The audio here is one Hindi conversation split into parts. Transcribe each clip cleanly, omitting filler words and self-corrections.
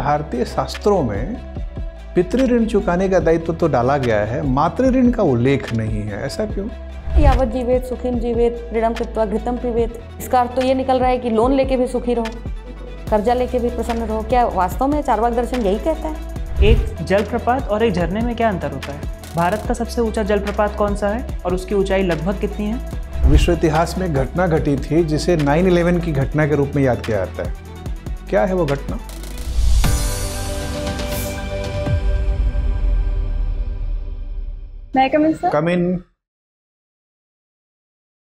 भारतीय शास्त्रों में पितृ ऋण चुकाने का दायित्व तो डाला गया है, मातृ ऋण का उल्लेख नहीं है, ऐसा क्यों? यावत जीवेत सुखिम जीवेत ऋणम कृत्वा घृतम पिबेत। इसका अर्थ तो ये निकल रहा है कि लोन लेके भी सुखी रहो, कर्जा लेके भी प्रसन्न रहो। क्या वास्तव में चार्वाक दर्शन यही कहता है? एक जलप्रपात और एक झरने में क्या अंतर होता है? भारत का सबसे ऊंचा जलप्रपात कौन सा है और उसकी ऊंचाई लगभग कितनी है? विश्व इतिहास में घटना घटी थी जिसे 9/11 की घटना के रूप में याद किया जाता है। क्या है वो घटना? May I come in, sir? Come in.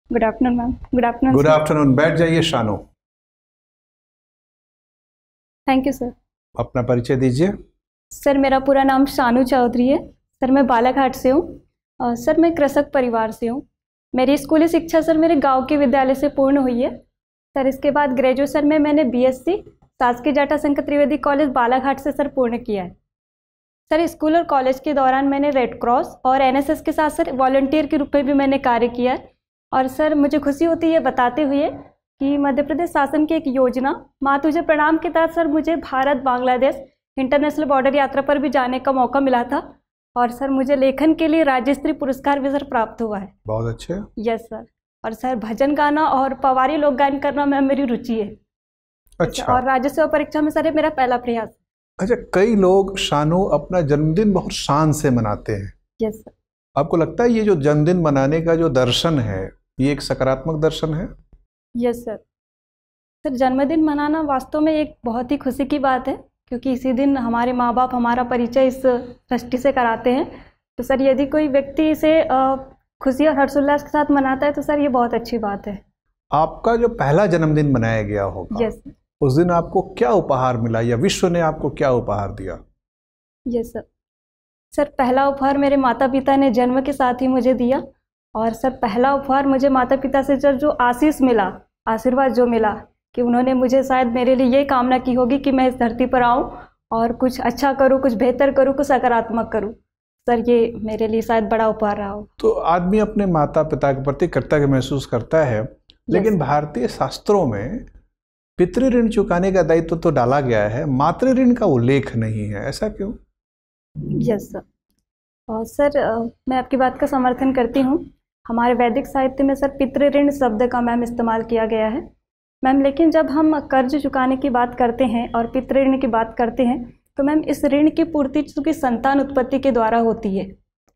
Good afternoon, ma'am. Good afternoon. Good sir. Afternoon. बैठ जाइए शानो। Thank you, sir. अपना परिचय दीजिए। सर मेरा पूरा नाम शानू चौधरी है। सर मैं बालाघाट से हूँ। सर मैं कृषक परिवार से हूँ। मेरी स्कूली शिक्षा सर मेरे गांव के विद्यालय से पूर्ण हुई है। सर इसके बाद ग्रेजुएशन में मैंने बीएससी शासकीय जटाशंकर त्रिवेदी कॉलेज बालाघाट से सर पूर्ण किया है। सर स्कूल और कॉलेज के दौरान मैंने रेड क्रॉस और एनएसएस के साथ सर वॉलंटियर के रूप में भी मैंने कार्य किया है। और सर मुझे खुशी होती है बताते हुए कि मध्य प्रदेश शासन की एक योजना माँ तुझे प्रणाम के तहत सर मुझे भारत बांग्लादेश इंटरनेशनल बॉर्डर यात्रा पर भी जाने का मौका मिला था। और सर मुझे लेखन के लिए राज्य स्तरीय पुरस्कार भी सर प्राप्त हुआ है। बहुत अच्छे। Yes sir. और सर भजन गाना और पवारी लोक गायन करना में मेरी रुचि है। अच्छा। और राज्य सेवा परीक्षा में सर ये मेरा पहला प्रयास। अच्छा, कई लोग शानो अपना जन्मदिन बहुत शान से मनाते हैं। Yes sir. आपको लगता है ये जो जन्मदिन मनाने का जो दर्शन है ये एक सकारात्मक दर्शन है? Yes sir. सर जन्मदिन मनाना वास्तव में एक बहुत ही खुशी की बात है, क्योंकि इसी दिन हमारे माँ बाप हमारा परिचय इस सृष्टि से कराते हैं। तो सर यदि कोई व्यक्ति इसे खुशी और हर्षोल्लास के साथ मनाता है तो सर ये बहुत अच्छी बात है। आपका जो पहला जन्मदिन मनाया गया होगा, यस सर। उस दिन आपको क्या उपहार मिला या विश्व ने आपको क्या उपहार दिया? Yes sir. सर पहला उपहार मेरे माता पिता ने जन्म के साथ ही मुझे दिया। और सर पहला उपहार मुझे माता पिता से जो आशीष मिला, आशीर्वाद जो मिला कि उन्होंने मुझे शायद मेरे लिए ये कामना की होगी कि मैं इस धरती पर आऊँ और कुछ अच्छा करूँ, कुछ बेहतर करूँ, कुछ सकारात्मक करूँ। सर ये मेरे लिए शायद बड़ा उपहार रहा हो। तो आदमी अपने माता पिता के प्रति कृतज्ञ महसूस करता है, लेकिन भारतीय शास्त्रों में पितृ ऋण चुकाने का दायित्व तो डाला गया है, मातृ ऋण का उल्लेख नहीं है, ऐसा क्यों? Yes sir. और सर मैं आपकी बात का समर्थन करती हूँ। हमारे वैदिक साहित्य में सर पितृ ऋण शब्द का मैम इस्तेमाल किया गया है मैम। लेकिन जब हम कर्ज चुकाने की बात करते हैं और पितृ ऋण की बात करते हैं तो मैम इस ऋण की पूर्ति चूँकि संतान उत्पत्ति के द्वारा होती है।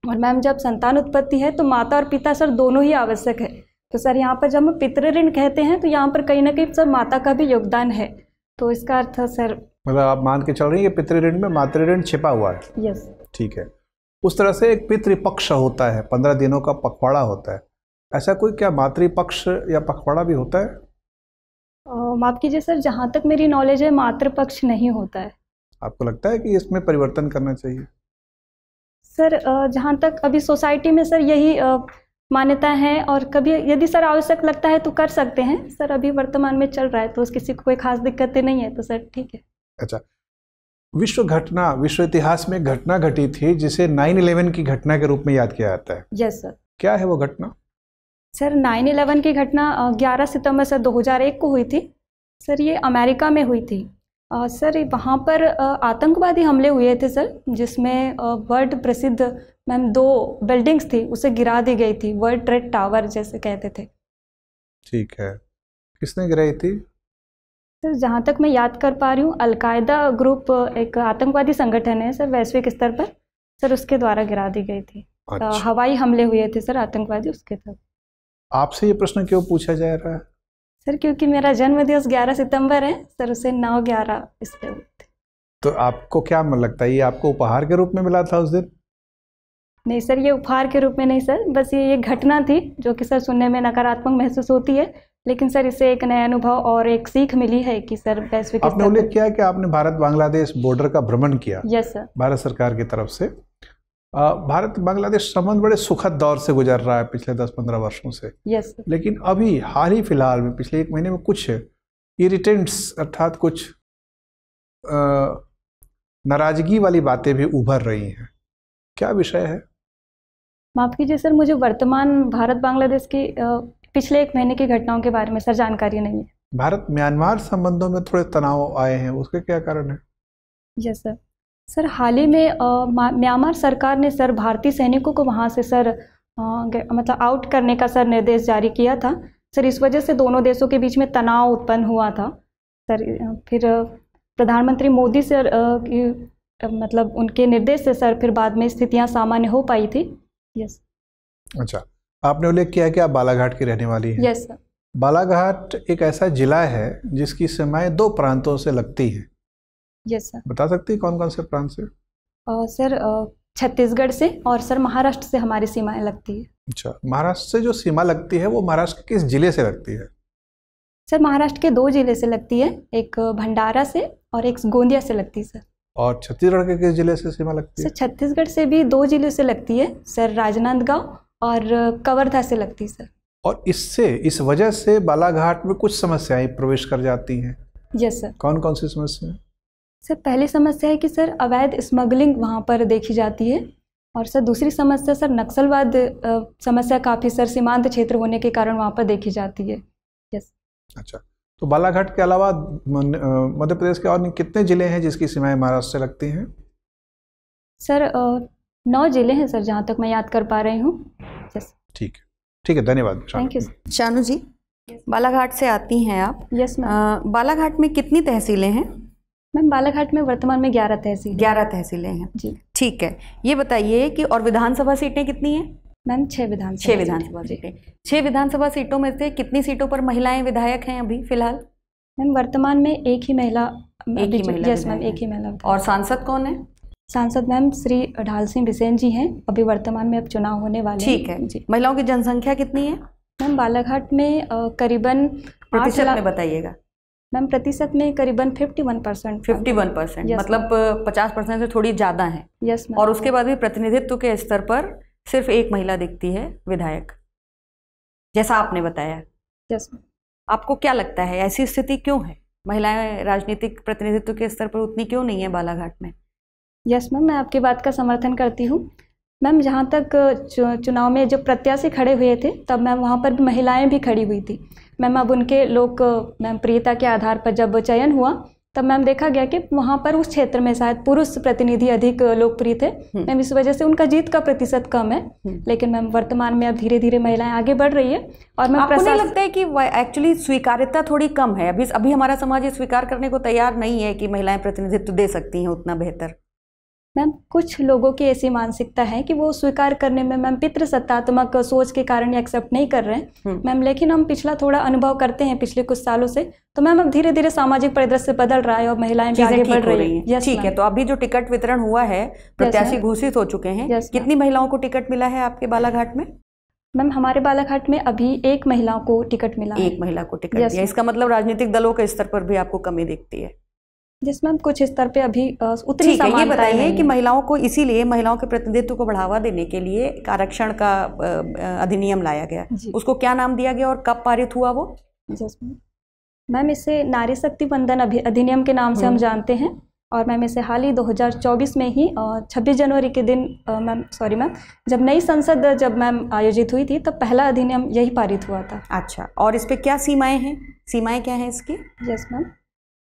और मैम जब संतान उत्पत्ति है तो माता और पिता सर दोनों ही आवश्यक है। तो सर यहाँ पर जब हम पितृ ऋण कहते हैं तो यहाँ पर कहीं ना कहीं सर माता का भी योगदान है। तो इसका अर्थ सर मतलब आप मान के चल रही है पितृ ऋण में मातृ ऋण छिपा हुआ है। यस। ठीक है। उस तरह से एक पितृपक्ष होता है, 15 दिनों का पखवाड़ा होता है, ऐसा कोई क्या मातृपक्ष या पखवाड़ा भी होता है? माफ कीजिए सर, जहाँ तक मेरी नॉलेज है मातृपक्ष नहीं होता है। आपको लगता है कि इसमें परिवर्तन करना चाहिए? सर जहाँ तक अभी सोसाइटी में सर यही मान्यता है, और कभी यदि सर आवश्यक लगता है तो कर सकते हैं। सर अभी वर्तमान में चल रहा है तो किसी को कोई खास दिक्कतें नहीं है, तो सर ठीक है। अच्छा, विश्व इतिहास में घटना घटी थी जिसे 9/11 की घटना के रूप में याद किया जाता है। Yes sir. क्या है वो घटना? सर 9/11 की घटना 11 सितंबर सर 2001 को हुई थी। सर ये अमेरिका में हुई थी। सर वहाँ पर आतंकवादी हमले हुए थे सर, जिसमें वर्ल्ड प्रसिद्ध मैम 2 बिल्डिंग्स थी उसे गिरा दी गई थी, वर्ल्ड ट्रेड टावर जैसे कहते थे। ठीक है। किसने गिराई थी? सर जहाँ तक मैं याद कर पा रही हूँ अलकायदा ग्रुप एक आतंकवादी संगठन है सर वैश्विक स्तर पर, सर उसके द्वारा गिरा दी गई थी। अच्छा। हवाई हमले हुए थे सर आतंकवादी उसके तहत। आपसे ये प्रश्न क्यों पूछा जा रहा है? सर क्योंकि मेरा जन्म दिवस 11 सितंबर है सर, उसे 9/11 इस पे हुए थे। तो आपको क्या मन लगता है, ये आपको उपहार के रूप में मिला था उस दिन? नहीं सर, ये उपहार के रूप में नहीं सर, बस ये एक घटना थी जो कि सर सुनने में नकारात्मक महसूस होती है, लेकिन सर इससे एक नया अनुभव और एक सीख मिली है कि सर वैश्विक आपने उल्लेख किया कि आपने भारत बांग्लादेश बॉर्डर का भ्रमण किया। Yes sir. भारत सरकार की तरफ से। भारत बांग्लादेश संबंध बड़े सुखद दौर से गुजर रहा है पिछले 10-15 वर्षों से। Yes sir. लेकिन अभी हाल ही फिलहाल में पिछले 1 महीने में कुछ इरिटेंट्स अर्थात कुछ नाराजगी वाली बातें भी उभर रही हैं। क्या विषय है? माफ़ कीजिए सर, मुझे वर्तमान भारत बांग्लादेश की पिछले 1 महीने की घटनाओं के बारे में सर जानकारी नहीं है। भारत म्यांमार संबंधों में थोड़े तनाव आए हैं, उसके क्या कारण है? Yes sir. सर हाल ही में म्यांमार सरकार ने सर भारतीय सैनिकों को वहाँ से सर मतलब आउट करने का सर निर्देश जारी किया था सर। इस वजह से दोनों देशों के बीच में तनाव उत्पन्न हुआ था सर। फिर प्रधानमंत्री मोदी सर मतलब उनके निर्देश से सर फिर बाद में स्थितियाँ सामान्य हो पाई थी। यस। अच्छा, आपने उल्लेख किया है कि आप बालाघाट की रहने वाली हैं। Yes sir. बालाघाट एक ऐसा जिला है जिसकी सीमाएं 2 प्रांतों से लगती हैं। Yes sir. बता सकती है कौन कौन से प्रांत से? सर छत्तीसगढ़ से और सर महाराष्ट्र से हमारी सीमाएं लगती है। अच्छा, महाराष्ट्र से जो सीमा लगती है वो महाराष्ट्र के किस जिले से लगती है? सर महाराष्ट्र के 2 जिले से लगती है, एक भंडारा से और एक गोंदिया से लगती है सर। और छत्तीसगढ़ के किस जिले से सीमा लगती है? सर छत्तीसगढ़ से भी 2 जिले से लगती है सर, राजनांदगांव और कवर्धा से लगती है सर। और इस वजह से बालाघाट में कुछ समस्याएं प्रवेश कर जाती हैं। Yes sir. कौन कौन सी समस्याएं? सर पहली समस्या है कि सर अवैध स्मगलिंग वहाँ पर देखी जाती है, और सर दूसरी समस्या सर नक्सलवाद समस्या काफ़ी सर सीमांत क्षेत्र होने के कारण वहाँ पर देखी जाती है। यस। अच्छा, तो बालाघाट के अलावा मध्य प्रदेश के और कितने जिले हैं जिसकी सीमाएं महाराष्ट्र से लगती हैं? सर 9 जिले हैं सर, जहाँ तक मैं याद कर पा रही हूँ। यस। ठीक है, धन्यवाद। Thank you. शानू जी, बालाघाट से आती हैं आप। Yes ma'am. बालाघाट में कितनी तहसीलें हैं? मैम बालाघाट में वर्तमान में 11 तहसील 11 तहसीलें हैं जी। ठीक है, ये बताइए कि और विधानसभा सीटें कितनी हैं? मैम 6 विधानसभा 6 विधानसभा सीटें। 6 विधानसभा सीटों में से कितनी सीटों पर महिलाएं विधायक हैं अभी फिलहाल? मैम वर्तमान में एक ही महिला। यस मैम, एक ही महिला। और सांसद कौन है? सांसद मैम श्री ढाल सिंह बिसेन जी हैं, अभी वर्तमान में अब चुनाव होने वाले हैं। ठीक है जी। महिलाओं की जनसंख्या कितनी है? मैम बालाघाट में करीबन प्रतिशत में बताइएगा। मैम प्रतिशत में करीबन 51%। 51%, मतलब 50% से थोड़ी ज़्यादा है। Yes ma'am. और उसके बाद भी प्रतिनिधित्व के स्तर पर सिर्फ एक महिला दिखती है विधायक, जैसा आपने बताया। Yes ma'am. आपको क्या लगता है ऐसी स्थिति क्यों है? महिलाएं राजनीतिक प्रतिनिधित्व के स्तर पर उतनी क्यों नहीं है बालाघाट में? यस मैम, मैं आपकी बात का समर्थन करती हूँ। मैम जहाँ तक चुनाव में जब प्रत्याशी खड़े हुए थे तब मैम वहाँ पर भी महिलाएं भी खड़ी हुई थी। मैम अब उनके मैम प्रियता के आधार पर जब चयन हुआ तब मैम देखा गया कि वहाँ पर उस क्षेत्र में शायद पुरुष प्रतिनिधि अधिक लोकप्रिय थे। मैम इस वजह से उनका जीत का प्रतिशत कम है। लेकिन मैम वर्तमान में अब धीरे धीरे महिलाएं आगे बढ़ रही है। और मैम आपको नहीं लगता है कि एक्चुअली स्वीकार्यता थोड़ी कम है? अभी हमारा समाज ये स्वीकार करने को तैयार नहीं है कि महिलाएं प्रतिनिधित्व दे सकती हैं उतना बेहतर। मैम कुछ लोगों की ऐसी मानसिकता है कि वो स्वीकार करने में मैम पितृसत्तात्मक सोच के कारण एक्सेप्ट नहीं कर रहे हैं मैम। लेकिन हम पिछला थोड़ा अनुभव करते हैं पिछले कुछ सालों से, तो मैम अब धीरे धीरे सामाजिक परिदृश्य बदल रहा है और महिलाएं भी आगे बढ़ रही हैं। ठीक है, तो अभी जो टिकट वितरण हुआ है, प्रत्याशी घोषित हो चुके हैं, कितनी महिलाओं को टिकट मिला है आपके बालाघाट में? मैम हमारे बालाघाट में अभी 1 महिला को टिकट मिला। 1 महिला को टिकट दिया। इसका मतलब राजनीतिक दलों के स्तर पर भी आपको कमी दिखती है? जिस मैम कुछ स्तर पे अभी उतनी समानता ये बताइए कि महिलाओं को, इसीलिए महिलाओं के प्रतिनिधित्व को बढ़ावा देने के लिए एक आरक्षण का अधिनियम लाया गया, उसको क्या नाम दिया गया और कब पारित हुआ वो? मैम इसे नारी शक्ति वंदन अधिनियम के नाम से हम जानते हैं। और मैम इसे हाल ही 2024 में ही 26 जनवरी के दिन मैम जब नई संसद मैम आयोजित हुई थी तब पहला अधिनियम यही पारित हुआ था। अच्छा, और इस पे क्या सीमाएं हैं? सीमाएं क्या हैं इसकी? यस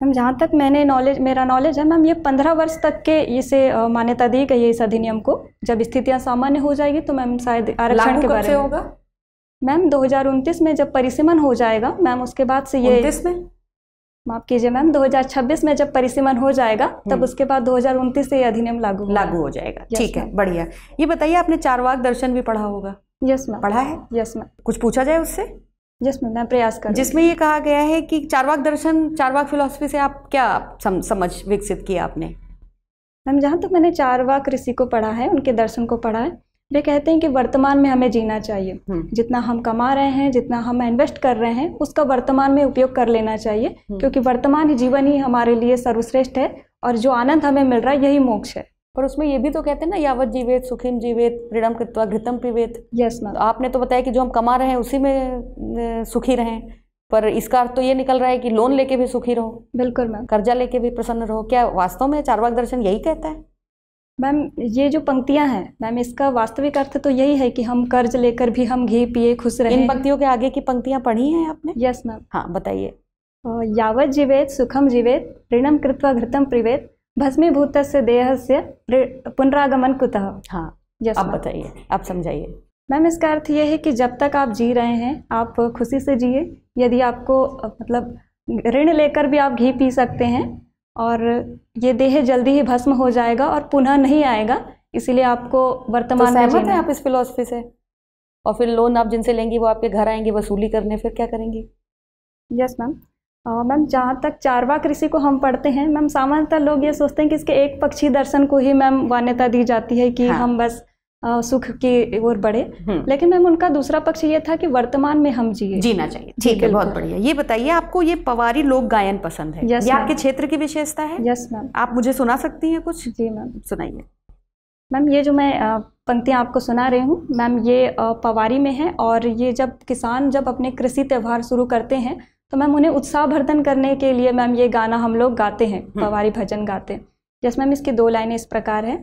मैम जहाँ तक मेरा नॉलेज है मैम, ये 15 वर्ष तक के इसे मान्यता दी गई है इस अधिनियम को। जब स्थितियाँ सामान्य हो जाएगी तो मैम शायद आरक्षण के बारे में होगा। मैम 2029 में जब परिसीमन हो जाएगा मैम, उसके बाद से ये 29 में, माफ कीजिए मैम, 2026 में जब परिसीमन हो जाएगा तब उसके बाद 2029 से ये अधिनियम लागू हो जाएगा। ठीक है, बढ़िया। ये बताइए, आपने चारवाक दर्शन भी पढ़ा होगा? Yes ma'am. पढ़ा है? Yes ma'am. कुछ पूछा जाए उससे? यस मैम, मैं प्रयास कर। जिसमें ये कहा गया है कि चारवाक दर्शन, चारवाक फिलॉसफी से आप क्या समझ विकसित किया आपने? मैम जहाँ तक मैंने चारवाक ऋषि को पढ़ा है, उनके दर्शन को पढ़ा है, वे कहते हैं कि वर्तमान में हमें जीना चाहिए। जितना हम कमा रहे हैं, जितना हम इन्वेस्ट कर रहे हैं, उसका वर्तमान में उपयोग कर लेना चाहिए, क्योंकि वर्तमान ही जीवन ही हमारे लिए सर्वश्रेष्ठ है और जो आनंद हमें मिल रहा है यही मोक्ष है। पर उसमें ये भी तो कहते हैं ना, यावत जीवेत सुखिम जीवेत प्रीणम कृत्वा घृतम पिबेत। Yes ma'am. आपने तो बताया कि जो हम कमा रहे हैं उसी में सुखी रहें, पर इसका अर्थ तो ये निकल रहा है कि लोन लेके भी सुखी रहो। बिल्कुल मैम। कर्जा लेके भी प्रसन्न रहो। क्या वास्तव में चारवाक दर्शन यही कहता है? मैम ये जो पंक्तियां हैं मैम, इसका वास्तविक अर्थ तो यही है कि हम कर्ज लेकर भी हम घी पिए खुश रहें। इन पंक्तियों के आगे की पंक्तियां पढ़ी हैं आपने? Yes ma'am. हाँ बताइए। यावत जीवेत सुखम जीवेत प्रीणम कृत्वा घृतम पिबेत भस्मीभूतस्य देहस्य पुनरागमन कुतः। हाँ, यस आप मैम। बताइए, आप समझाइए। मैम इसका अर्थ ये है कि जब तक आप जी रहे हैं आप खुशी से जिए। यदि आपको मतलब ऋण लेकर भी आप घी पी सकते हैं, और ये देह जल्दी ही भस्म हो जाएगा और पुनः नहीं आएगा, इसीलिए आपको तो वर्तमान में सहमत जीना है है। आप इस फिलॉसफी से? और फिर लोन आप जिनसे लेंगी वो आपके घर आएंगे वसूली करने, फिर क्या करेंगी? Yes ma'am. मैम जहाँ तक चार्वाक ऋषि को हम पढ़ते हैं मैम, सामान्यतः लोग ये सोचते हैं कि इसके एक पक्षी दर्शन को ही मैम मान्यता दी जाती है कि हाँ। हम बस सुख की ओर बढ़े। लेकिन मैम उनका दूसरा पक्ष ये था कि वर्तमान में हम जिए। जीना चाहिए। ठीक है, बहुत बढ़िया। ये बताइए, आपको ये पवारी लोक गायन पसंद है? Yes, ये ma'am। आपके क्षेत्र की विशेषता है? Yes ma'am. आप मुझे सुना सकती हैं कुछ? जी मैम। सुनाइए। मैम ये जो मैं पंक्तियाँ आपको सुना रही हूँ मैम, ये पवारी में है, और ये जब किसान जब अपने कृषि त्यौहार शुरू करते हैं तो मैम उन्हें उत्साहवर्धन करने के लिए मैम ये गाना हम लोग गाते हैं, पवारी भजन गाते हैं। जैसे मैम इसकी 2 लाइनें इस प्रकार है।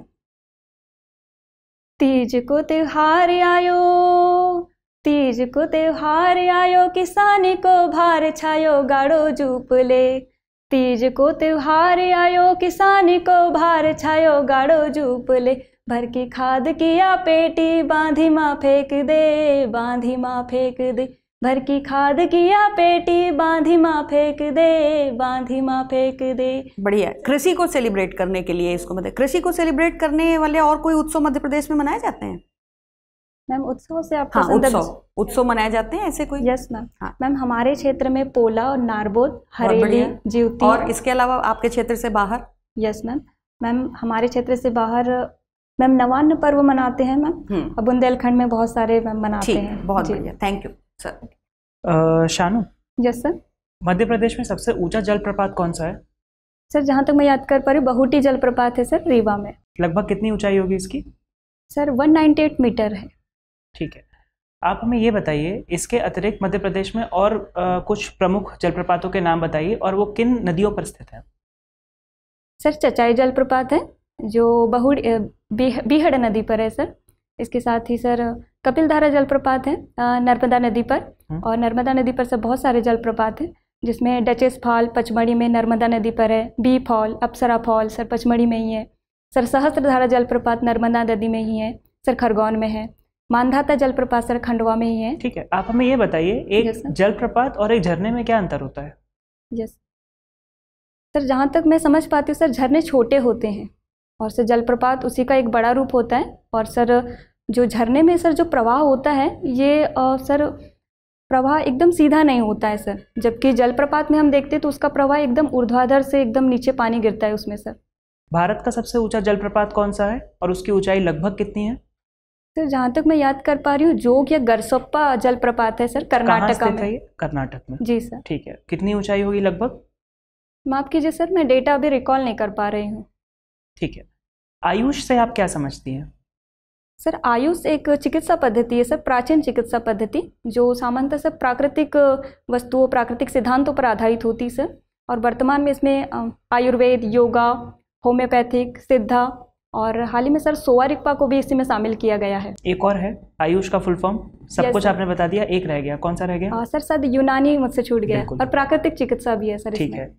तीज को त्योहार आयो, तीज को त्योहार आयो, किसानी को भार छायो, गाड़ो जूप ले। तीज को त्योहार आयो, किसानी को भार छायो, गाड़ो जूप ले। भर की खाद किया पेटी, बांधी माँ फेंक दे, बांधी माँ फेंक दे। भर की खाद किया पेटी, बांधी माँ फेंक दे, बांधी माँ फेंक दे। बढ़िया। कृषि को सेलिब्रेट करने के लिए इसको मतलब, कृषि को सेलिब्रेट करने वाले और कोई उत्सव मध्य प्रदेश में मनाए जाते हैं? मैम उत्सव से आपको हाँ, उत्सव मनाए जाते हैं ऐसे कोई? Yes ma'am. हाँ। मैम हमारे क्षेत्र में पोला और नारबोद, बहुत हरेली, बढ़िया। जीवती। और इसके अलावा आपके क्षेत्र से बाहर? Yes ma'am. मैम हमारे क्षेत्र से बाहर मैम नवान्न पर्व मनाते हैं मैम। बुंदेलखंड में बहुत सारे मैम मनाते ठीक, हैं। बहुत जी। बढ़िया, thank you sir. Shanu, yes sir. Madhya Pradesh में सबसे ऊंचा जलप्रपात कौन सा है? सर जहाँ तक मैं याद कर पा रही हूँ, बहुटी जलप्रपात है सर, रीवा में। लगभग कितनी ऊंचाई होगी इसकी? सर 198 मीटर है। ठीक है, आप हमें ये बताइए, इसके अतिरिक्त मध्य प्रदेश में और कुछ प्रमुख जलप्रपातों के नाम बताइए, और वो किन नदियों पर स्थित है? सर चचाई जलप्रपात है जो बीहड़ नदी पर है सर। इसके साथ ही सर कपिलधारा जलप्रपात है नर्मदा नदी पर, और नर्मदा नदी पर सर बहुत सारे जलप्रपात हैं, जिसमें डचेस फॉल पचमढ़ी में नर्मदा नदी पर है, बी फॉल, अप्सरा फॉल सर पचमढ़ी में ही है सर। सहस्त्रधारा जलप्रपात नर्मदा नदी में ही है सर, खरगोन में है। मानधाता जलप्रपात सर खंडवा में ही है। ठीक है, आप हमें ये बताइए, एक Yes, sir। जलप्रपात और एक झरने में क्या अंतर होता है? यस सर, जहाँ तक मैं समझ पाती हूँ सर, झरने छोटे होते हैं और सर जलप्रपात उसी का एक बड़ा रूप होता है। और सर जो झरने में सर जो प्रवाह होता है, ये सर प्रवाह एकदम सीधा नहीं होता है सर, जबकि जलप्रपात में हम देखते हैं तो उसका प्रवाह एकदम ऊर्ध्वाधर से एकदम नीचे पानी गिरता है उसमें सर। भारत का सबसे ऊंचा जलप्रपात कौन सा है और उसकी ऊंचाई लगभग कितनी है? सर जहाँ तक मैं याद कर पा रही हूँ, जोग या गरसोप्पा जलप्रपात है सर, कर्नाटका स्थित है में। ये? कर्नाटक में। जी सर। ठीक है, कितनी ऊंचाई होगी लगभग? माफ़ कीजिए सर, मैं डेटा अभी रिकॉल नहीं कर पा रही हूँ। ठीक है, आयुष से आप क्या समझती हैं? सर आयुष एक चिकित्सा पद्धति है सर, प्राचीन चिकित्सा पद्धति, जो सामान्यतः सर प्राकृतिक वस्तुओं, प्राकृतिक सिद्धांतों पर आधारित होती सर। और वर्तमान में इसमें आयुर्वेद, योगा, होम्योपैथिक, सिद्धा, और हाल ही में सर सोवा रिक्पा को भी इसी में शामिल किया गया है। एक और है आयुष का फुल फॉर्म, सब Yes, कुछ sir। आपने बता दिया, एक रह गया, कौन सा रह गया? सर शायद यूनानी मुझसे छूट गया, बिल्कुल। और प्राकृतिक चिकित्सा भी है सर ठीक इसमें। है,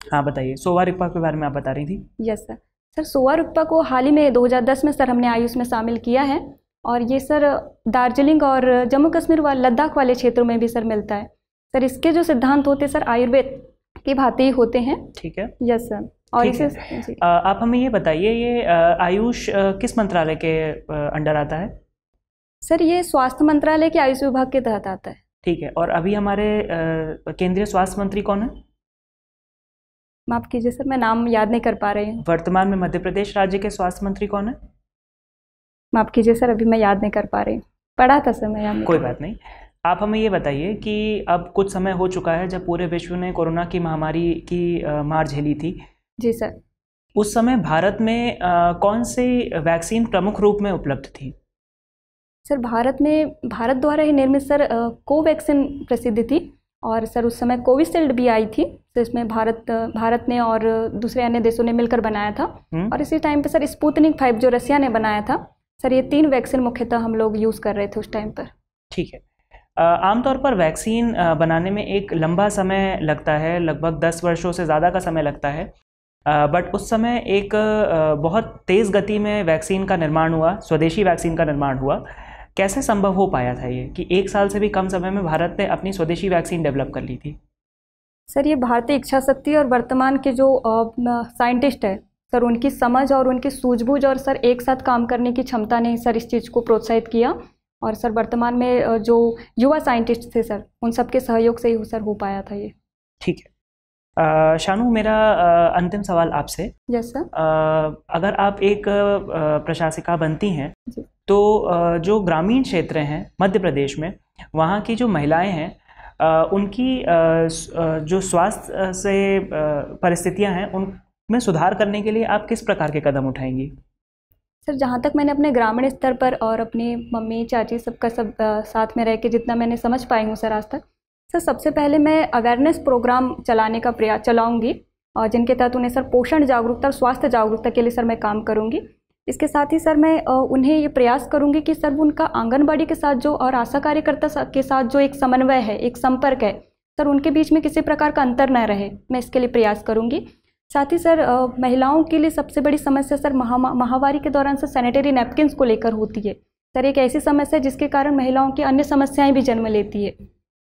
हाँ बताइए, सोवा रिक्पा के बारे में आप बता रही थी। Yes sir. सर सोवा रिक्पा को हाल ही में 2010 में सर हमने आयुष में शामिल किया है, और ये सर दार्जिलिंग और जम्मू कश्मीर व लद्दाख वाले क्षेत्रों में भी सर मिलता है सर। इसके जो सिद्धांत होते हैं सर आयुर्वेद की भांति ही होते हैं। ठीक है, यस सर। और ठीक इसे जी। आप हमें ये बताइए, ये आयुष किस मंत्रालय के अंडर आता है? सर ये स्वास्थ्य मंत्रालय के आयुष विभाग के तहत आता है। ठीक है, और अभी हमारे केंद्रीय स्वास्थ्य मंत्री कौन है? माफ़ कीजिए सर, मैं नाम याद नहीं कर पा रही हूँ। वर्तमान में मध्य प्रदेश राज्य के स्वास्थ्य मंत्री कौन है? माफ़ कीजिए सर, अभी मैं याद नहीं कर पा रही हूँ, पढ़ा था सर मैं याद। कोई बात नहीं, आप हमें ये बताइए कि अब कुछ समय हो चुका है जब पूरे विश्व ने कोरोना की महामारी की मार झेली थी। जी सर। उस समय भारत में कौन सी वैक्सीन प्रमुख रूप में उपलब्ध थी? सर भारत द्वारा ही निर्मित सर कोवैक्सीन प्रसिद्ध थी, और सर उस समय कोविशील्ड भी आई थी, तो इसमें भारत ने और दूसरे अन्य देशों ने मिलकर बनाया था। और इसी टाइम पे सर स्पुतनिक 5 जो रसिया ने बनाया था सर, ये 3 वैक्सीन मुख्यतः हम लोग यूज़ कर रहे थे उस टाइम पर। ठीक है, आमतौर पर वैक्सीन बनाने में एक लंबा समय लगता है, लगभग 10 वर्षों से ज़्यादा का समय लगता है। बट उस समय एक बहुत तेज़ गति में वैक्सीन का निर्माण हुआ, स्वदेशी वैक्सीन का निर्माण हुआ। कैसे संभव हो पाया था ये कि 1 साल से भी कम समय में भारत ने अपनी स्वदेशी वैक्सीन डेवलप कर ली थी? सर ये भारतीय इच्छा शक्ति और वर्तमान के जो साइंटिस्ट है सर, उनकी समझ और उनकी सूझबूझ और सर एक साथ काम करने की क्षमता ने सर इस चीज़ को प्रोत्साहित किया। और सर वर्तमान में जो युवा साइंटिस्ट थे सर, उन सबके सहयोग से ही सर हो पाया था ये। ठीक है। शानू, मेरा अंतिम सवाल आपसे। Yes sir. अगर आप एक प्रशासिका बनती हैं तो जो ग्रामीण क्षेत्र हैं मध्य प्रदेश में, वहाँ की जो महिलाएं हैं उनकी जो स्वास्थ्य से परिस्थितियां हैं उनमें सुधार करने के लिए आप किस प्रकार के कदम उठाएंगी? सर जहाँ तक मैंने अपने ग्रामीण स्तर पर और अपनी मम्मी चाची सबका सब साथ में रह के जितना मैंने समझ पाई हूँ सर आज तक, सर सबसे पहले मैं अवेयरनेस प्रोग्राम चलाने का प्रयास चलाऊँगी और जिनके तहत उन्हें सर पोषण जागरूकता और स्वास्थ्य जागरूकता के लिए सर मैं काम करूँगी। इसके साथ ही सर मैं उन्हें ये प्रयास करूँगी कि सर उनका आंगनबाड़ी के साथ जो और आशा कार्यकर्ता के साथ जो एक समन्वय है, एक संपर्क है सर, उनके बीच में किसी प्रकार का अंतर न रहे, मैं इसके लिए प्रयास करूँगी। साथ ही सर महिलाओं के लिए सबसे बड़ी समस्या सर माहवारी के दौरान सर सैनिटरी नैपकिन्स को लेकर होती है सर। एक ऐसी समस्या है जिसके कारण महिलाओं की अन्य समस्याएं भी जन्म लेती है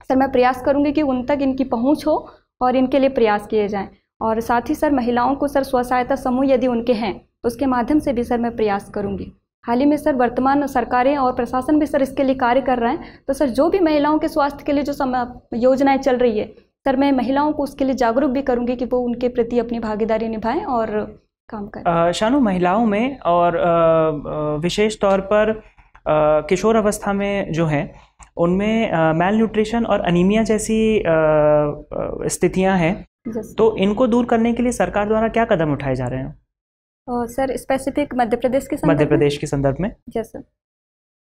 सर। मैं प्रयास करूंगी कि उन तक इनकी पहुंच हो और इनके लिए प्रयास किए जाएं। और साथ ही सर महिलाओं को सर स्व सहायता समूह यदि उनके हैं तो उसके माध्यम से भी सर मैं प्रयास करूंगी। हाल ही में सर वर्तमान सरकारें और प्रशासन भी सर इसके लिए कार्य कर रहे हैं, तो सर जो भी महिलाओं के स्वास्थ्य के लिए जो योजनाएँ चल रही है सर, मैं महिलाओं को उसके लिए जागरूक भी करूंगी कि वो उनके प्रति अपनी भागीदारी निभाएं और काम करें। शानू, महिलाओं में और विशेष तौर पर किशोर अवस्था में जो हैं उनमें मैल न्यूट्रिशन और अनीमिया जैसी स्थितियां हैं, तो इनको दूर करने के लिए सरकार द्वारा क्या कदम उठाए जा रहे हैं? सर स्पेसिफिक मध्य प्रदेश के संदर्भ में यस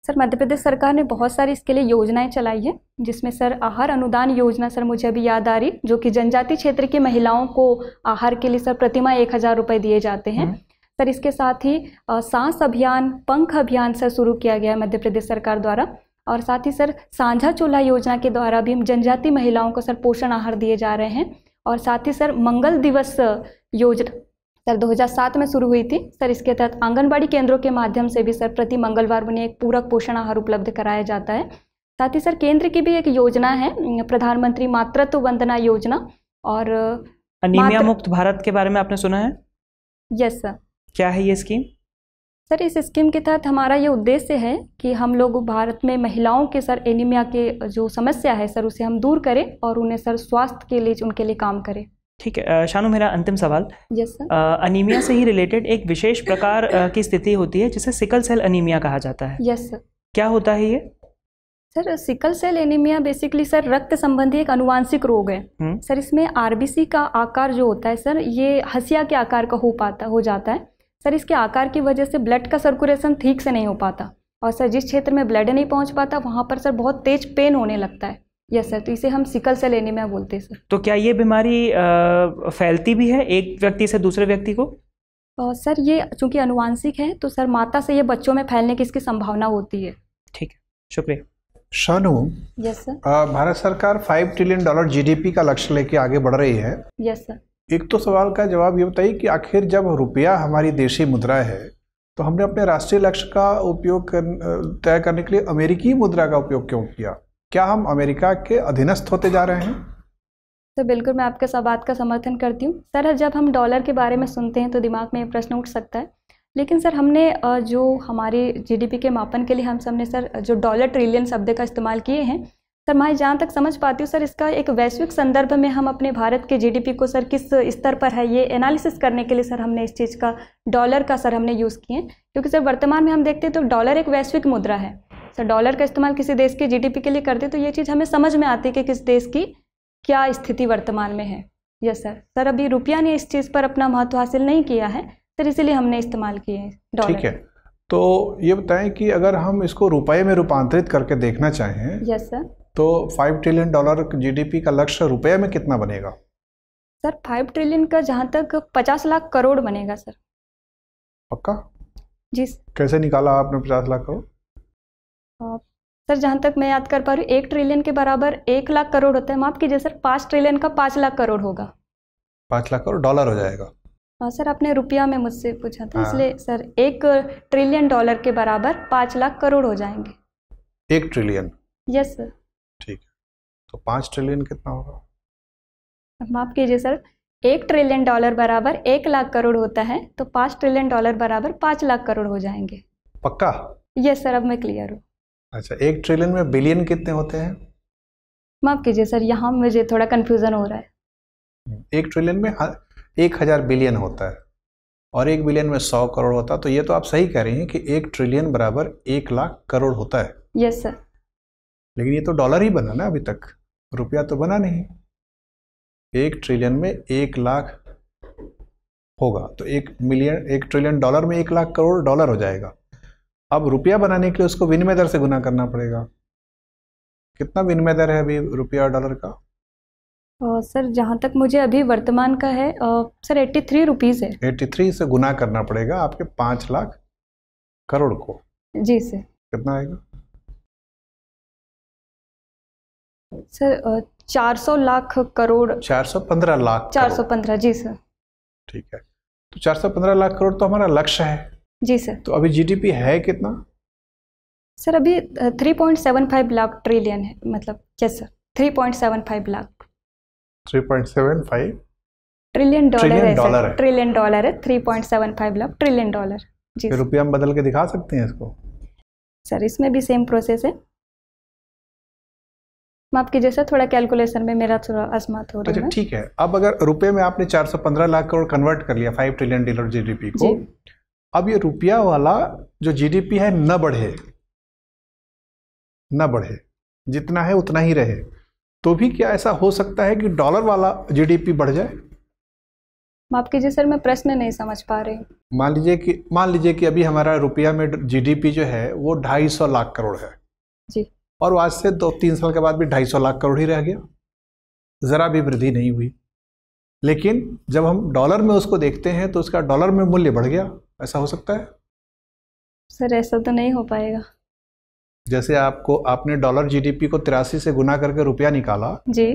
सर मध्य प्रदेश सरकार ने बहुत सारी इसके लिए योजनाएं चलाई है, जिसमें सर आहार अनुदान योजना सर मुझे अभी याद आ रही, जो कि जनजातीय क्षेत्र की महिलाओं को आहार के लिए सर प्रतिमाह 1000 रुपये दिए जाते हैं सर। इसके साथ ही सांस अभियान, पंख अभियान सर शुरू किया गया है मध्य प्रदेश सरकार द्वारा। और साथ ही सर साझा चूल्हा योजना के द्वारा भी जनजातीय महिलाओं को सर पोषण आहार दिए जा रहे हैं। और साथ ही सर मंगल दिवस योजना सर 2007 में शुरू हुई थी सर। इसके तहत आंगनबाड़ी केंद्रों के माध्यम से भी सर प्रति मंगलवार उन्हें एक पूरक पोषण आहार उपलब्ध कराया जाता है। साथ ही सर केंद्र की भी एक योजना है, प्रधानमंत्री मातृत्व वंदना योजना। और अनीमिया मुक्त भारत के बारे में आपने सुना है? Yes sir. क्या है ये स्कीम? सर इस स्कीम के तहत हमारा ये उद्देश्य है कि हम लोग भारत में महिलाओं के सर एनीमिया के जो समस्या है सर, उसे हम दूर करें और उन्हें सर स्वास्थ्य के लिए उनके लिए काम करें। ठीक है शानू, मेरा अंतिम सवाल। Yes sir. अनीमिया से ही रिलेटेड एक विशेष प्रकार की स्थिति होती है जिसे सिकल सेल अनीमिया कहा जाता है। Yes sir. क्या होता है ये? Sir sickle cell anaemia basically sir रक्त संबंधी एक अनुवांशिक रोग है सर। इसमें आरबीसी का आकार जो होता है सर, ये हंसिया के आकार का हो जाता है सर। इसके आकार की वजह से ब्लड का सर्कुलेशन ठीक से नहीं हो पाता और सर जिस क्षेत्र में ब्लड नहीं पहुंच पाता वहाँ पर सर बहुत तेज पेन होने लगता है। यस सर, तो इसे हम सिकल सेल एनीमिया बोलते हैं सर। तो क्या ये बीमारी फैलती भी है एक व्यक्ति से दूसरे व्यक्ति को? सर ये चूंकि अनुवांशिक है तो सर माता से ये बच्चों में फैलने की इसकी संभावना होती है। ठीक है, शुक्रिया। Shanu, yes sir. भारत सरकार $5 ट्रिलियन जीडीपी का लक्ष्य लेके आगे बढ़ रही है। Yes sir. एक तो सवाल का जवाब ये बताइए कि आखिर जब रुपया हमारी देशी मुद्रा है तो हमने अपने राष्ट्रीय लक्ष्य का उपयोग तय करने के लिए अमेरिकी मुद्रा का उपयोग क्यों किया? क्या हम अमेरिका के अधीनस्थ होते जा रहे हैं? सर बिल्कुल, मैं आपके सब बात का समर्थन करती हूँ सर। जब हम डॉलर के बारे में सुनते हैं तो दिमाग में प्रश्न उठ सकता है, लेकिन सर हमने जो हमारे जीडीपी के मापन के लिए हम सबने सर जो डॉलर ट्रिलियन शब्द का इस्तेमाल किए हैं सर, मैं जहाँ तक समझ पाती हूँ सर, इसका एक वैश्विक संदर्भ में हम अपने भारत के जीडीपी को सर किस स्तर पर है ये एनालिसिस करने के लिए सर हमने इस चीज़ का डॉलर का सर हमने यूज़ किए। क्योंकि सर वर्तमान में हम देखते हैं तो डॉलर एक वैश्विक मुद्रा है सर। डॉलर का इस्तेमाल किसी देश के जीडीपी के लिए करते तो ये चीज़ हमें समझ में आती है कि किस देश की क्या स्थिति वर्तमान में है। Yes sir. सर अभी रुपया ने इस चीज़ पर अपना महत्व हासिल नहीं किया है सर, इसीलिए हमने इस्तेमाल किए हैं डॉलर। ठीक है, तो ये बताएं कि अगर हम इसको रुपये में रूपांतरित करके देखना चाहें यस सर, तो $5 ट्रिलियन जीडीपी का लक्ष्य रुपये में कितना बनेगा? सर 5 ट्रिलियन का जहाँ तक 50 लाख करोड़ बनेगा सर। पक्का? जी। कैसे निकाला आपने 50 लाख करोड़? सर जहाँ तक मैं याद कर पा रही हूँ 1 ट्रिलियन के बराबर 1 लाख करोड़ होता है। माफ़ कीजिए सर, 5 ट्रिलियन का 5 लाख करोड़ होगा। 5 लाख करोड़ डॉलर हो जाएगा। सर आपने रुपया में मुझसे पूछा था, हाँ। इसलिए सर 1 ट्रिलियन डॉलर के बराबर 5 लाख करोड़ हो जाएंगे। 1 ट्रिलियन, यस सर। ठीक है। तो 5 ट्रिलियन कितना होगा? माफ़ कीजिए सर, 1 ट्रिलियन डॉलर बराबर 1 लाख करोड़ होता है, तो 5 ट्रिलियन डॉलर बराबर 5 लाख करोड़ हो जाएंगे। पक्का? यस सर, अब मैं क्लियर हूँ। अच्छा, 1 ट्रिलियन में बिलियन कितने होते हैं? माफ़ कीजिए सर, यहाँ मुझे थोड़ा कन्फ्यूज़न हो रहा है। 1 ट्रिलियन में 1000 बिलियन होता है और 1 बिलियन में 100 करोड़ होता है। तो ये तो आप सही कह रही हैं कि 1 ट्रिलियन बराबर 1 लाख करोड़ होता है। Yes sir. लेकिन ये तो डॉलर ही बना ना, अभी तक रुपया तो बना नहीं। 1 ट्रिलियन में 1 लाख होगा तो 1 ट्रिलियन डॉलर में 1 लाख करोड़ डॉलर हो जाएगा। अब रुपया बनाने के लिए उसको विनिमय दर से गुना करना पड़ेगा। कितना विनिमय दर है अभी रुपया और डॉलर का? सर जहाँ तक मुझे अभी वर्तमान का है सर 83 रुपीज़ है। 83 से गुना करना पड़ेगा आपके 5 लाख करोड़ को। जी सर। कितना आएगा? सर 400 लाख करोड़। 415 लाख करोड़। 415, जी सर। ठीक है, तो 415 लाख करोड़ तो हमारा लक्ष्य है। जी सर। तो अभी जीडीपी है कितना? सर अभी 3.75 लाख ट्रिलियन है, मतलब yes sir 3.75 lakh 3.75 trillion dollar trillion है डॉलर सर। है। ट्रिलियन डॉलर है, 3.75 लाख ट्रिलियन डॉलर। जी फिर सर। रुपया में बदल के दिखा सकते हैं इसको? सर इसमें भी सेम प्रोसेस है। माफ कीजिए सर, थोड़ा कैलकुलेशन में मेरा थोड़ा असमत हो रही अच्छा है। ठीक है, अब अगर रुपए में आपने 415 लाख करोड़ कन्वर्ट कर लिया 5 ट्रिलियन डॉलर जीडीपी को, जी। अब ये रुपया वाला जो जीडीपी है न बढ़े, न बढ़े, जितना है उतना ही रहे, तो भी क्या ऐसा हो सकता है कि डॉलर वाला जीडीपी बढ़ जाए? माफ कीजिए सर, मैं प्रश्न नहीं समझ पा रही। मान लीजिए कि अभी हमारा रुपया में जीडीपी जो है वो 250 लाख करोड़ है जी। और आज से 2-3 साल के बाद भी 250 लाख करोड़ ही रह गया, ज़रा भी वृद्धि नहीं हुई। लेकिन जब हम डॉलर में उसको देखते हैं तो उसका डॉलर में मूल्य बढ़ गया। ऐसा हो सकता है? सर ऐसा तो नहीं हो पाएगा। जैसे आपने डॉलर जीडीपी को 83 से गुना करके रुपया निकाला, जी।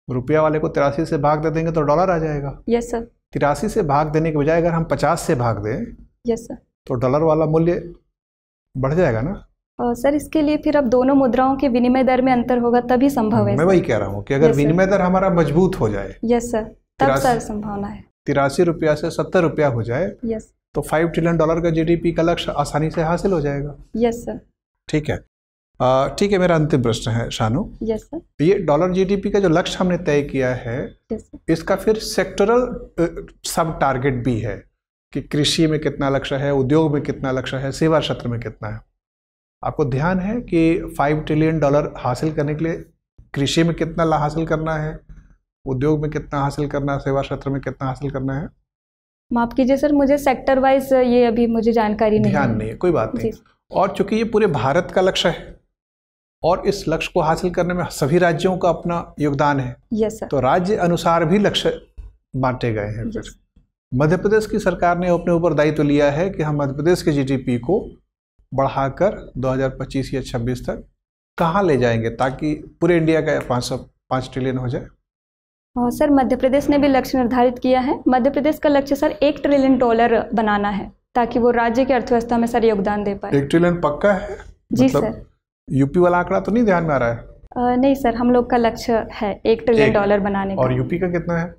रुपया वाले को 83 से भाग दे देंगे तो डॉलर आ जाएगा। Yes sir. 83 से भाग देने के बजाय अगर हम 50 से भाग दें यस सर। तो डॉलर वाला मूल्य बढ़ जाएगा ना? सर इसके लिए फिर अब दोनों मुद्राओं के विनिमय दर में अंतर होगा तभी संभव है। मैं वही कह रहा हूँ कि अगर Yes, sir. विनिमय दर हमारा मजबूत हो जाए, यस सर, तब 83 सर संभावना है। 83 रुपया से 70 रुपया हो जाए यस। तो 5 ट्रिलियन डॉलर का जीडीपी का लक्ष्य आसानी से हासिल हो जाएगा। Yes sir. ठीक है, ठीक है, मेरा अंतिम प्रश्न है शानू। Yes sir. ये डॉलर जीडीपी का जो लक्ष्य हमने तय किया है, यस सर। इसका फिर सेक्टरल सब टारगेट भी है कि कृषि में कितना लक्ष्य है, उद्योग में कितना लक्ष्य है, सेवा क्षेत्र में कितना है। आपको ध्यान है कि 5 ट्रिलियन डॉलर हासिल करने के लिए कृषि में कितना हासिल करना है, उद्योग में कितना हासिल करना है, सेवा क्षेत्र में कितना हासिल करना है? माफ कीजिए सर, मुझे सेक्टर वाइज ये अभी मुझे जानकारी नहीं ध्यान है। नहीं है, कोई बात नहीं। जी। और चूंकि ये पूरे भारत का लक्ष्य है और इस लक्ष्य को हासिल करने में सभी राज्यों का अपना योगदान है, यस सर। तो राज्य अनुसार भी लक्ष्य बांटे गए हैं। फिर यस। मध्य प्रदेश की सरकार ने अपने ऊपर दायित्व लिया है कि हम मध्य प्रदेश के जीडीपी को बढ़ाकर 2025 या 26 तक कहाँ ले जाएंगे ताकि पूरे इंडिया का 5 ट्रिलियन हो जाए। और सर मध्य प्रदेश ने भी लक्ष्य निर्धारित किया है। मध्य प्रदेश का लक्ष्य सर 1 ट्रिलियन डॉलर बनाना है ताकि वो राज्य की अर्थव्यवस्था में सर योगदान दे पाए। 1 ट्रिलियन पक्का है? जी मतलब सर। यूपी वाला आंकड़ा तो नहीं ध्यान में आ रहा है? नहीं सर, हम लोग का लक्ष्य है 1 ट्रिलियन डॉलर बनाने का। और यूपी का कितना है?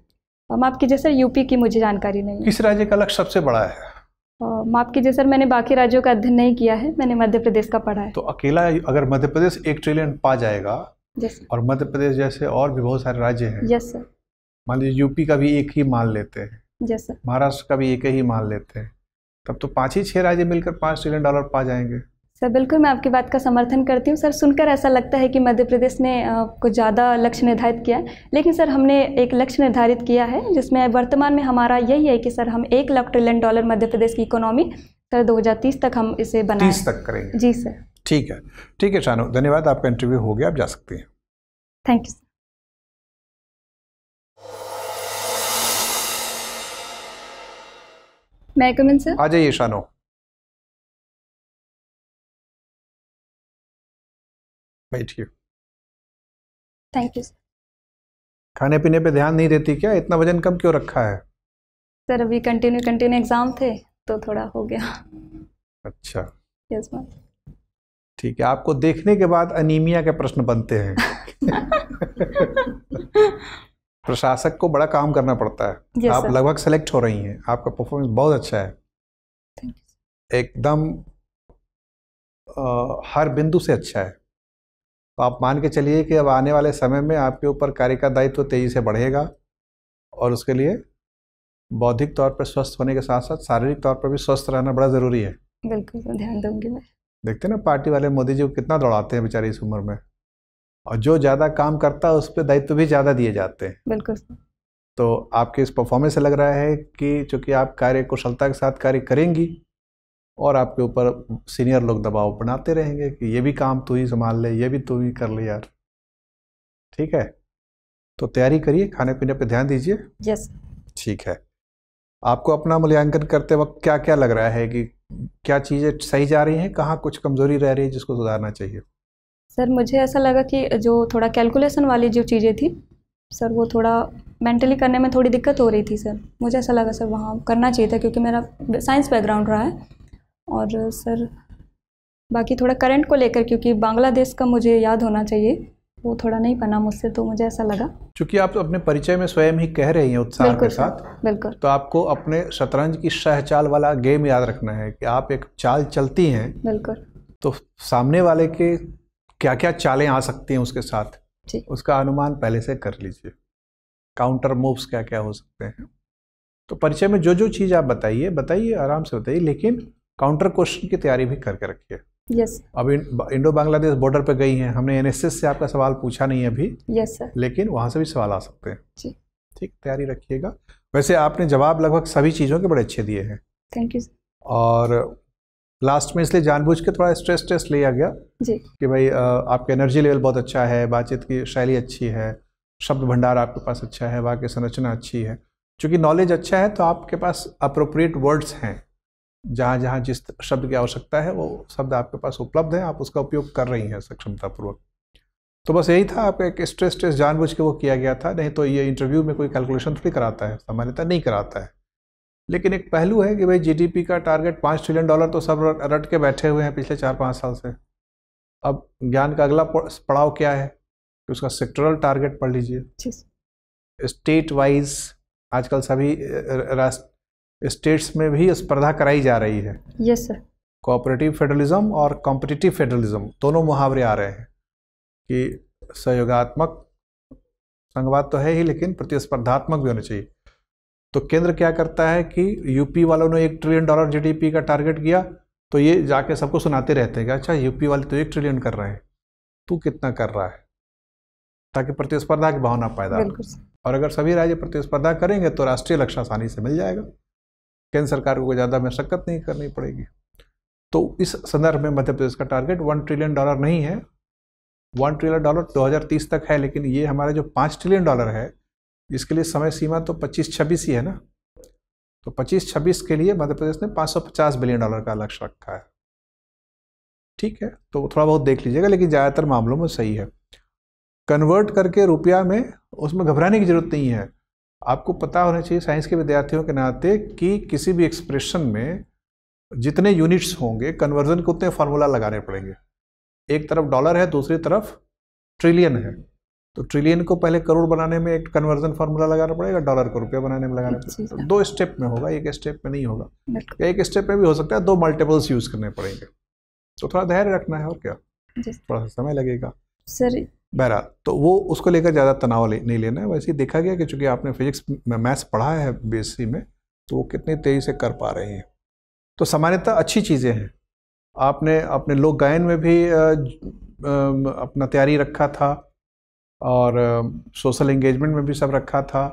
माफ कीजिए सर, यूपी की मुझे जानकारी नहीं है। किस राज्य का लक्ष्य सबसे बड़ा है? माफ कीजिए सर, मैंने बाकी राज्यों का अध्ययन नहीं किया है, मैंने मध्य प्रदेश का पढ़ा है। तो अकेला अगर मध्य प्रदेश 1 ट्रिलियन पा जाएगा, यस और मध्य प्रदेश जैसे और भी बहुत सारे राज्य हैं, यस सर। मान लीजिए यूपी का भी एक ही मान लेते हैं, यस सर। महाराष्ट्र का भी एक ही मान लेते हैं, तब तो 5 ही 6 राज्य मिलकर 5 ट्रिलियन डॉलर पा जाएंगे। सर बिल्कुल, मैं आपकी बात का समर्थन करती हूँ सर। सुनकर ऐसा लगता है कि मध्य प्रदेश ने कुछ ज़्यादा लक्ष्य निर्धारित किया है, लेकिन सर हमने एक लक्ष्य निर्धारित किया है जिसमें वर्तमान में हमारा यही है कि सर हम 1 लाख ट्रिलियन डॉलर मध्य प्रदेश की इकोनॉमी सर 2030 तक हम इसे बनाएं। 30 तक करेंगे। जी सर। ठीक है, ठीक है शानू, धन्यवाद, आपका इंटरव्यू हो गया, आप जा सकती हैं। Thank you sir. मैं कम इन सर? आ जाइए शानू। बैठिए। Thank you sir. खाने पीने पे ध्यान नहीं देती क्या? इतना वजन कम क्यों रखा है? सर अभी कंटिन्यू एग्ज़ाम थे तो थोड़ा हो गया। अच्छा, यस मैम। ठीक है। आपको देखने के बाद अनीमिया के प्रश्न बनते हैं। प्रशासक को बड़ा काम करना पड़ता है। Yes, आप sir. लगभग सेलेक्ट हो रही हैं, आपका परफॉर्मेंस बहुत अच्छा है, Thank you. एकदम हर बिंदु से अच्छा है। तो आप मान के चलिए कि अब आने वाले समय में आपके ऊपर कार्य का दायित्व तेजी से बढ़ेगा और उसके लिए बौद्धिक तौर पर स्वस्थ होने के साथ साथ शारीरिक तौर पर भी स्वस्थ रहना बड़ा ज़रूरी है। बिल्कुल सर, ध्यान दूंगी मैं। देखते हैं ना पार्टी वाले मोदी जी को कितना दौड़ाते हैं बेचारे इस उम्र में, और जो ज़्यादा काम करता है उस पर दायित्व भी ज़्यादा दिए जाते हैं। बिल्कुल सर। तो आपके इस परफॉर्मेंस से लग रहा है कि चूँकि आप कार्य कुशलता के साथ कार्य करेंगी और आपके ऊपर सीनियर लोग दबाव बनाते रहेंगे कि ये भी काम तू ही संभाल ले, ये भी तू ही कर ले यार। ठीक है, तो तैयारी करिए, खाने पीने पे ध्यान दीजिए। यस। ठीक है। आपको अपना मूल्यांकन करते वक्त क्या क्या लग रहा है कि क्या चीज़ें सही जा रही हैं, कहाँ कुछ कमज़ोरी रह रही है जिसको सुधारना चाहिए? सर मुझे ऐसा लगा कि जो थोड़ा कैलकुलेशन वाली जो चीज़ें थी सर, वो थोड़ा मेंटली करने में थोड़ी दिक्कत हो रही थी सर। मुझे ऐसा लगा सर वहाँ करना चाहिए था क्योंकि मेरा साइंस बैकग्राउंड रहा है। और सर बाकी थोड़ा करंट को लेकर, क्योंकि बांग्लादेश का मुझे याद होना चाहिए, वो थोड़ा नहीं बना मुझसे, तो मुझे ऐसा लगा। चूँकि आप अपने परिचय में स्वयं ही कह रही हैं उत्साह के साथ, बिल्कुल, तो आपको अपने शतरंज की शह चाल वाला गेम याद रखना है कि आप एक चाल चलती हैं, बिल्कुल, तो सामने वाले के क्या क्या चालें आ सकती हैं उसके साथ, उसका अनुमान पहले से कर लीजिए। काउंटर मूव्स क्या क्या हो सकते हैं। तो परिचय में जो जो चीज़ आप बताइए आराम से बताइए, लेकिन काउंटर क्वेश्चन की तैयारी भी करके रखिए। यस। अब इंडो बांग्लादेश बॉर्डर पे गई हैं, हमने एनएसएस से आपका सवाल पूछा नहीं है अभी। Yes sir. लेकिन वहाँ से भी सवाल आ सकते हैं जी। ठीक, तैयारी रखिएगा। वैसे आपने जवाब लगभग सभी चीज़ों के बड़े अच्छे दिए हैं। Thank you. और लास्ट में इसलिए जानबूझ के थोड़ा स्ट्रेस टेस्ट लिया गया जी कि भाई आपका एनर्जी लेवल बहुत अच्छा है, बातचीत की शैली अच्छी है, शब्द भंडार आपके पास अच्छा है, वाक्य संरचना अच्छी है। चूँकि नॉलेज अच्छा है तो आपके पास अप्रोप्रिएट वर्ड्स हैं, जहाँ जहाँ जिस शब्द की आवश्यकता है वो शब्द आपके पास उपलब्ध है, आप उसका उपयोग कर रही हैं सक्षमतापूर्वक। तो बस यही था, आपका एक स्ट्रेस टेस्ट जानबूझ के वो किया गया था। नहीं तो ये इंटरव्यू में कोई कैलकुलेशन थोड़ी कराता है, सामान्यतः नहीं कराता है। लेकिन एक पहलू है कि भाई जीडीपी का टारगेट $5 ट्रिलियन तो सब रट के बैठे हुए हैं पिछले 4-5 साल से। अब ज्ञान का अगला पड़ाव क्या है कि उसका सेक्टरल टारगेट पढ़ लीजिए। स्टेट वाइज आजकल सभी स्टेट्स में भी स्पर्धा कराई जा रही है। Yes sir. कोऑपरेटिव फेडरलिज्म और कॉम्पिटिटिव फेडरलिज्म दोनों मुहावरे आ रहे हैं कि सहयोगात्मक संघवाद तो है ही, लेकिन प्रतिस्पर्धात्मक भी होने चाहिए। तो केंद्र क्या करता है कि यूपी वालों ने $1 ट्रिलियन जीडीपी का टारगेट किया, तो ये जाके सबको सुनाते रहते हैं कि अच्छा यूपी वाले तो 1 ट्रिलियन कर रहे हैं, तू कितना कर रहा है, ताकि प्रतिस्पर्धा की भावना पैदा हो। और अगर सभी राज्य प्रतिस्पर्धा करेंगे तो राष्ट्रीय लक्ष्य आसानी से मिल जाएगा, केंद्र सरकार को ज़्यादा मशक्कत नहीं करनी पड़ेगी। तो इस संदर्भ में मध्य प्रदेश का टारगेट $1 ट्रिलियन नहीं है, $1 ट्रिलियन 2030 तक है, लेकिन ये हमारा जो $5 ट्रिलियन है इसके लिए समय सीमा तो 25-26 ही है ना। तो 25-26 के लिए मध्य प्रदेश ने $550 बिलियन का लक्ष्य रखा है। ठीक है, तो थोड़ा बहुत देख लीजिएगा, लेकिन ज़्यादातर मामलों में सही है। कन्वर्ट करके रुपया में, उसमें घबराने की जरूरत नहीं है। आपको पता होना चाहिए साइंस के विद्यार्थियों के नाते कि किसी भी एक्सप्रेशन में जितने यूनिट्स होंगे कन्वर्जन के उतने फार्मूला लगाने पड़ेंगे। एक तरफ डॉलर है, दूसरी तरफ ट्रिलियन है, तो ट्रिलियन को पहले करोड़ बनाने में एक कन्वर्जन फार्मूला लगाना पड़ेगा, डॉलर को रुपया बनाने में लगाना पड़ेगा। तो 2 स्टेप में होगा, एक स्टेप में नहीं होगा, या एक स्टेप में भी हो सकता है 2 मल्टीपल्स यूज करने पड़ेंगे। तो थोड़ा धैर्य रखना है, और क्या, थोड़ा सा समय लगेगा सर। बहरहाल तो वो उसको लेकर ज़्यादा तनाव नहीं लेना है। वैसे ही देखा गया कि चूंकि आपने फिजिक्स में मैथ्स पढ़ा है बीएससी में, तो वो कितनी तेज़ी से कर पा रहे हैं। तो सामान्यतः अच्छी चीज़ें हैं। आपने अपने लोक गायन में भी अपना तैयारी रखा था, और सोशल एंगेजमेंट में भी सब रखा था।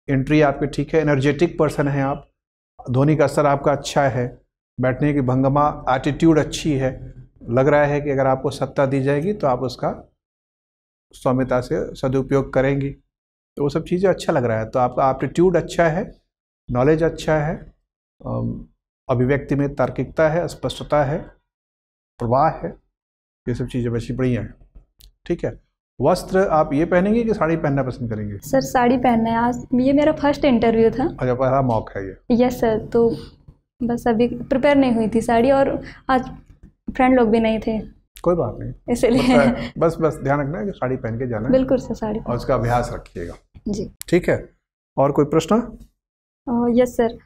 एंट्री आपकी ठीक है, एनर्जेटिक पर्सन हैं आप, ध्वनि का स्तर आपका अच्छा है, बैठने की भंगिमा, एटीट्यूड अच्छी है। लग रहा है कि अगर आपको सत्ता दी जाएगी तो आप उसका स्वामिता से सदुपयोग करेंगी, तो वो सब चीज़ें अच्छा लग रहा है। तो आपका एप्टीट्यूड अच्छा है, नॉलेज अच्छा है, अभिव्यक्ति में तार्किकता है, स्पष्टता है, प्रवाह है, ये सब चीज़ें बड़ी बढ़िया हैं। ठीक है, वस्त्र आप ये पहनेंगे कि साड़ी पहनना पसंद करेंगे? सर साड़ी पहनना है। आज ये मेरा फर्स्ट इंटरव्यू था। अच्छा, पहला मौका है ये? Yes sir. तो बस अभी प्रिपेयर नहीं हुई थी साड़ी, और आज फ्रेंड लोग भी नहीं थे, कोई बात नहीं, इसलिए बस ध्यान रखना है कि साड़ी पहन के जाना है। बिल्कुल सर, साड़ी और उसका अभ्यास रखिएगा। जी ठीक है। और कोई प्रश्न? Yes sir.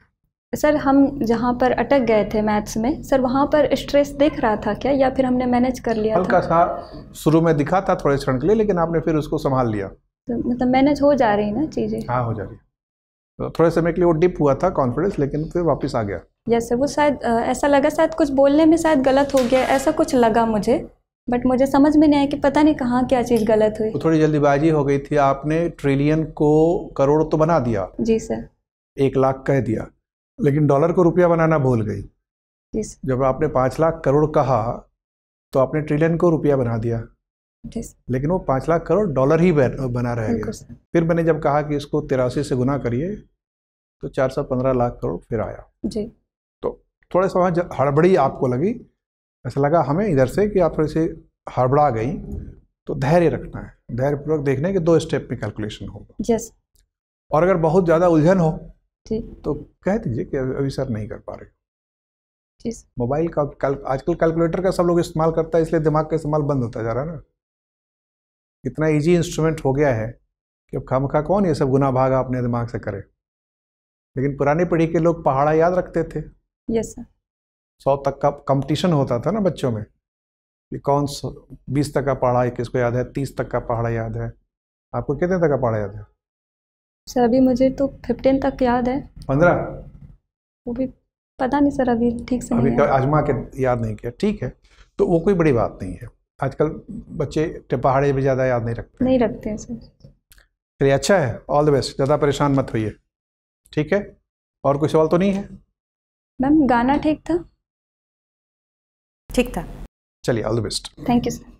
सर हम जहाँ पर अटक गए थे मैथ्स में, सर वहाँ पर स्ट्रेस दिख रहा था क्या, या फिर हमने मैनेज कर लिया हल्का था? सा शुरू में दिखा था थोड़े क्षण के लिए, लेकिन आपने फिर उसको संभाल लिया। तो मतलब मैनेज हो जा रही ना चीज़ें? हाँ, हो जा रही है। तो थोड़े समय के लिए वो डिप हुआ था कॉन्फिडेंस, लेकिन फिर वापस आ गया। Yes sir. वो शायद ऐसा लगा शायद कुछ बोलने में शायद गलत हो गया, ऐसा कुछ लगा मुझे, बट मुझे समझ में नहीं आया कि पता नहीं कहाँ क्या चीज़ गलत हुई। तो थोड़ी जल्दीबाजी हो गई थी। आपने ट्रिलियन को करोड़ तो बना दिया, जी सर। 1 लाख कह दिया, लेकिन डॉलर को रुपया बनाना भूल गई। जी सर। जब आपने 5 लाख करोड़ कहा तो आपने ट्रिलियन को रुपया बना दिया, जी सर। लेकिन वो 5 लाख करोड़ डॉलर ही बना रह गया। बिल्कुल सर। फिर मैंने जब कहा कि इसको 83 से गुना करिए तो 415 लाख करोड़ फिर आया। जी। तो थोड़े समय हड़बड़ी आपको लगी, ऐसा लगा हमें इधर से कि आप थोड़ी सी हड़बड़ा गई। तो धैर्य रखना है, धैर्यपूर्वक देखना है कि 2 स्टेप में कैलकुलेशन होगा। यस। और अगर बहुत ज़्यादा उलझन हो जी। तो कह दीजिए कि अभी सर नहीं कर पा रहे। जी। मोबाइल का आजकल कैलकुलेटर का सब लोग इस्तेमाल करता है, इसलिए दिमाग का इस्तेमाल बंद होता जा रहा है ना। इतना इजी इंस्ट्रूमेंट हो गया है कि अब खामखा कौन ये सब गुना भागा अपने दिमाग से करे। लेकिन पुरानी पीढ़ी के लोग पहाड़ा याद रखते थे। Yes sir. 100 तक का कंपटीशन होता था ना बच्चों में कि कौन 20 तक का पहाड़ा किसको याद है, 30 तक का पहाड़ा याद है। आपको कितने तक का पहाड़ा याद है? सर अभी मुझे तो 15 तक याद है। 15? वो भी पता नहीं सर, अभी ठीक से अभी नहीं है। आजमा के याद नहीं किया, ठीक है। तो वो कोई बड़ी बात नहीं है। आजकल बच्चे पहाड़े भी ज़्यादा याद नहीं रखते। नहीं रखते हैं सर। चलिए, अच्छा है, ऑल द बेस्ट। ज़्यादा परेशान मत होइए, ठीक है। और कोई सवाल तो नहीं है? मैम गाना ठीक था? ठीक था। चलिए, all the best. Thank you sir.